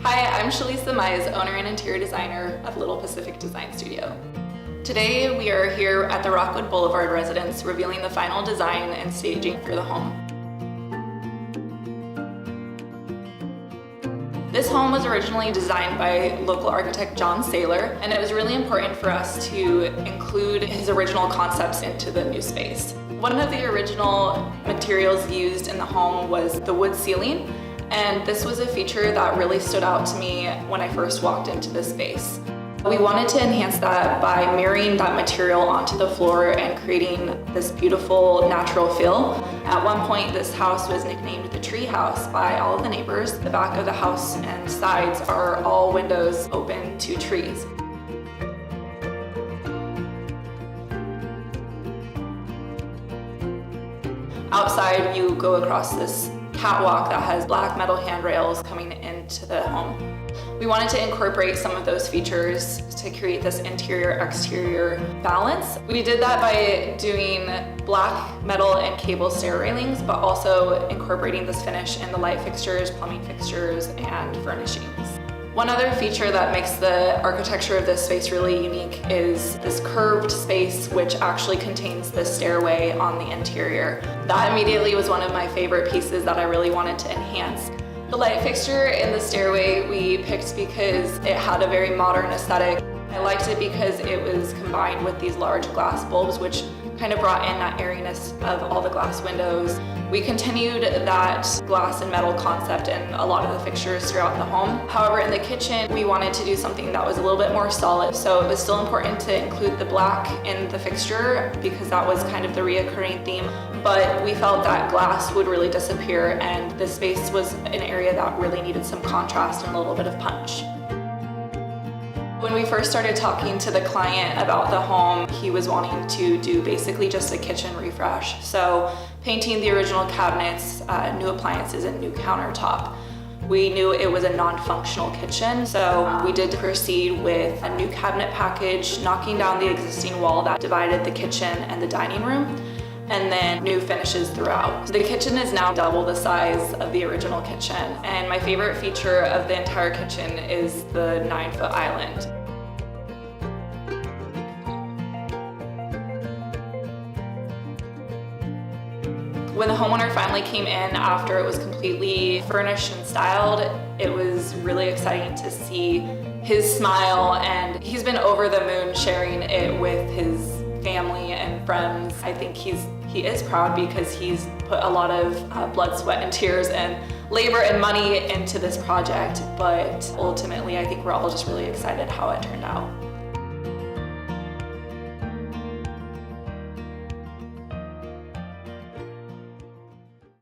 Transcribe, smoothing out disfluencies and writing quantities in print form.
Hi, I'm Shalisa Mize, owner and interior designer of Little Pacific Design Studio. Today we are here at the Rockwood Boulevard residence revealing the final design and staging for the home. This home was originally designed by local architect John Saylor, and it was really important for us to include his original concepts into the new space. One of the original materials used in the home was the wood ceiling, and this was a feature that really stood out to me when I first walked into this space. We wanted to enhance that by mirroring that material onto the floor and creating this beautiful natural feel. At one point, this house was nicknamed the tree house by all of the neighbors. The back of the house and sides are all windows open to trees. Outside, you go across this catwalk that has black metal handrails coming into the home. We wanted to incorporate some of those features to create this interior-exterior balance. We did that by doing black metal and cable stair railings, but also incorporating this finish in the light fixtures, plumbing fixtures, and furnishings. One other feature that makes the architecture of this space really unique is this curved space, which actually contains the stairway on the interior. That immediately was one of my favorite pieces that I really wanted to enhance. The light fixture in the stairway we picked because it had a very modern aesthetic. I liked it because it was combined with these large glass bulbs, which kind of brought in that airiness of all the glass windows. We continued that glass and metal concept in a lot of the fixtures throughout the home. However, in the kitchen, we wanted to do something that was a little bit more solid. So it was still important to include the black in the fixture because that was kind of the reoccurring theme. But we felt that glass would really disappear, and this space was an area that really needed some contrast and a little bit of punch. When we first started talking to the client about the home, he was wanting to do basically just a kitchen refresh. So painting the original cabinets, new appliances, and new countertop. We knew it was a non-functional kitchen, so we did proceed with a new cabinet package, knocking down the existing wall that divided the kitchen and the dining room, and then new finishes throughout. The kitchen is now double the size of the original kitchen, and my favorite feature of the entire kitchen is the 9-foot island. When the homeowner finally came in after it was completely furnished and styled, it was really exciting to see his smile, and he's been over the moon sharing it with his family and friends. I think he is proud because he's put a lot of blood, sweat, and tears and labor and money into this project, but ultimately I think we're all just really excited how it turned out.